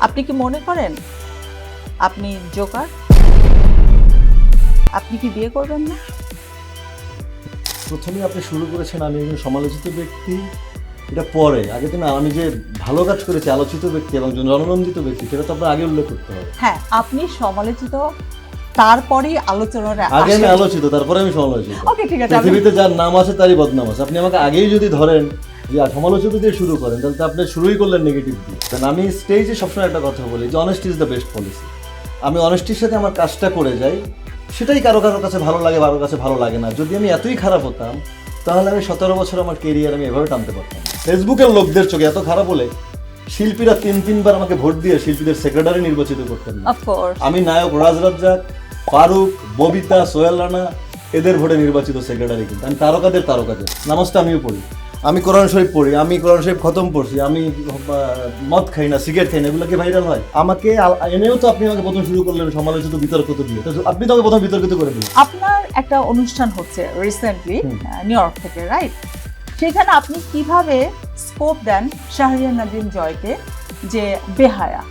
আপনি কি মনে করেন আপনি জোকার? আপনি কি বিয়ে করবেন না? প্রথমে আপনি শুরু করেছেন আমি একজন সমালোচিত ব্যক্তি, এটা পরে। আগে তো না, আমি যে ভালো কাজ করেছি, আলোচিত ব্যক্তি এবং জননন্দিত ব্যক্তি, সেটা তো আপনার আগে উল্লেখ করতে হবে। হ্যাঁ, আপনি সমালোচিত, তারপরেই আলোচনায় আগে আমি আসেন। আলোচিত, তারপরে আমি সমালোচিত। ওকে, ঠিক আছে। পৃথিবীতে যার নাম আছে তারই বদনাম আছে। আপনি আমাকে আগেই যদি ধরেন যে সমালোচিত দিয়ে শুরু করেন, তাহলে তো আপনি শুরুই করলেন নেগেটিভ দিয়ে। কারণ আমি স্টেজে সবসময় একটা কথা বলি যে honesty is the best policy. আমি অনেস্টির সাথে আমার কাজটা করে যাই, সেটাই কারো কারো কাছে ভালো লাগে, কারো কাছে ভালো লাগে না। যদি আমি এতই খারাপ হতাম, তাহলে আমি 17 বছর আমার কেরিয়ার আমি এভাবে টানতে পারতাম না। ফেসবুকের লোকদের চোখে এত খারাপ হলে শিল্পীরা 3-3 বার আমাকে ভোট দিয়ে শিল্পীদের সেক্রেটারি নির্বাচিত করতেন না। অফকোর্স। আমি নায়ক রাজ রাজ্জাক, ফারুক, ববিতা, সোহেল রানা এদের ভোটে নির্বাচিত সেক্রেটারি। কিন্তু আমি তারকাদের নামাজটা আমিও পড়ি, আমি কোরআন শরীফ পড়ি, আমি কোরআন শরীফ খতম পড়ছি, আমি মদ খাই না, সিগারেট খাই না। এগুলো কি ভাইরাল হয়? আমাকে এনেও তো আপনি আমাকে প্রথম শুরু করলেন সমালোচিত বিতর্কিত দিয়ে। তো আপনি তো আমাকে প্রথম বিতর্কিত করে দিলেন। আপনার একটা অনুষ্ঠান হচ্ছে রিসেন্টলি নিউ ইয়র্ক থেকে, রাইট? সেখানে আপনি কিভাবে স্কোপ দেন শাহরিয়ার নাজিম জয়কে যে বেহায়া?